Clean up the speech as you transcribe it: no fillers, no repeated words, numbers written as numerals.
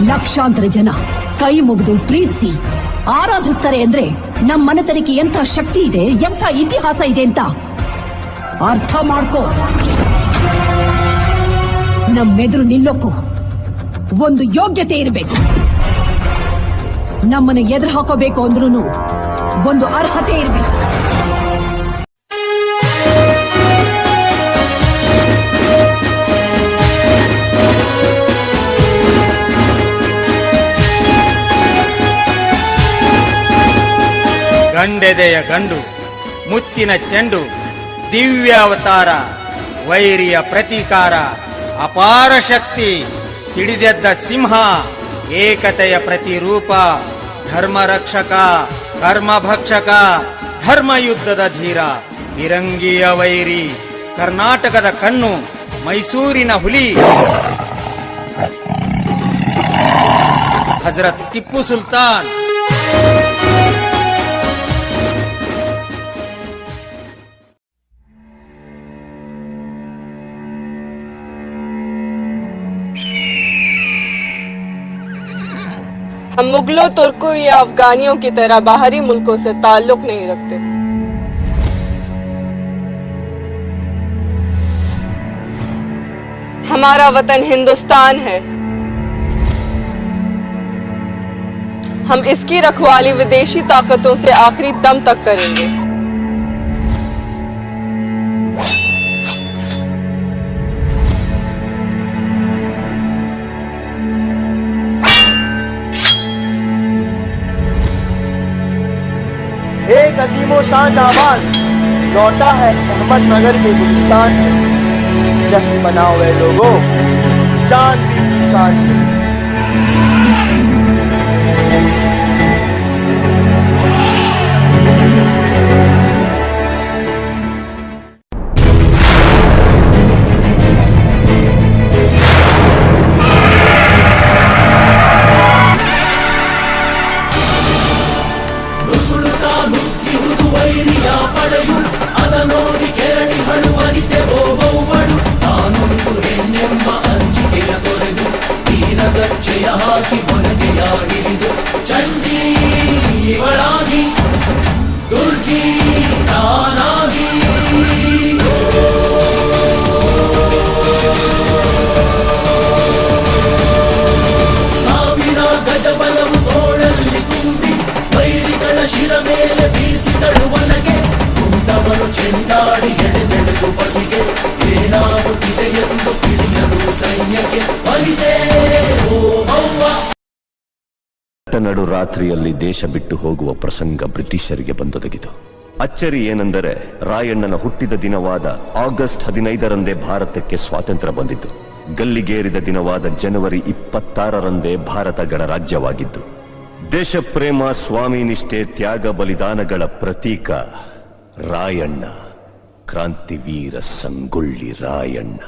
ಲಕ್ಷಾಂತರ ಜನ ಕೈ ಮುಗಿದು ಪ್ರೀತಿಸಿ ಆರಾಧಿಸ್ತಾರೆ ಅಂದ್ರೆ ನಮ್ಮ ಮನೆತನಕ್ಕೆ ಎಂಥ ಶಕ್ತಿ ಇದೆ, ಎಂಥ ಇತಿಹಾಸ ಇದೆ ಅಂತ ಅರ್ಥ ಮಾಡ್ಕೋ. ನಮ್ಮೆದುರು ನಿಲ್ಲೋಕ್ಕೂ ಒಂದು ಯೋಗ್ಯತೆ ಇರಬೇಕು. ನಮ್ಮನ್ನ ಎದುರು ಹಾಕೋಬೇಕು ಅಂದ್ರೂ ಒಂದು ಅರ್ಹತೆ ಇರಬೇಕು. ಗಂಡೆದೆಯ ಗಂಡು, ಮುತ್ತಿನ ಚೆಂಡು, ದಿವ್ಯಾವತಾರ, ವೈರಿಯ ಪ್ರತೀಕಾರ, ಅಪಾರ ಶಕ್ತಿ, ಸಿಡಿದೆದ್ದ ಸಿಂಹ, ಏಕತೆಯ ಪ್ರತಿರೂಪ, ಧರ್ಮರಕ್ಷಕ, ಕರ್ಮಭಕ್ಷಕ, ಧರ್ಮಯುದ್ಧದ ಧೀರ, ಫಿರಂಗಿಯ ವೈರಿ, ಕರ್ನಾಟಕದ ಕಣ್ಣು, ಮೈಸೂರಿನ ಹುಲಿ, ಹಜರತ್ ಟಿಪ್ಪು ಸುಲ್ತಾನ್. हम मुगलों, तुर्कों या अफगानियों की तरह बाहरी मुल्कों से ताल्लुक नहीं रखते। हमारा वतन हिंदुस्तान है। हम इसकी रखवाली विदेशी ताकतों से आखिरी दम तक करेंगे। एक अजीमो शान जाबाज लौटा है अहमदनगर के गुलिस्तान में। जश्न मनाओ वे लोगों, चांद की निशान में। ನಡು ರಾತ್ರಿಯಲ್ಲಿ ದೇಶ ಬಿಟ್ಟು ಹೋಗುವ ಪ್ರಸಂಗ ಬ್ರಿಟಿಷರಿಗೆ ಬಂದೊದಗಿತು. ಅಚ್ಚರಿ ಏನೆಂದರೆ ರಾಯಣ್ಣನ ಹುಟ್ಟಿದ ದಿನವಾದ ಆಗಸ್ಟ್ 15ರಂದೇ ಭಾರತಕ್ಕೆ ಸ್ವಾತಂತ್ರ್ಯ ಬಂದಿತು. ಗಲ್ಲಿಗೇರಿದ ದಿನವಾದ ಜನವರಿ 26ರಂದೇ ಭಾರತ ಗಣರಾಜ್ಯವಾಗಿದ್ದು. ದೇಶ ಪ್ರೇಮ, ಸ್ವಾಮಿ ನಿಷ್ಠೆ, ತ್ಯಾಗ ಬಲಿದಾನಗಳ ಪ್ರತೀಕ ರಾಯಣ್ಣ, ಕ್ರಾಂತಿವೀರ ಸಂಗೊಳ್ಳಿ ರಾಯಣ್ಣ.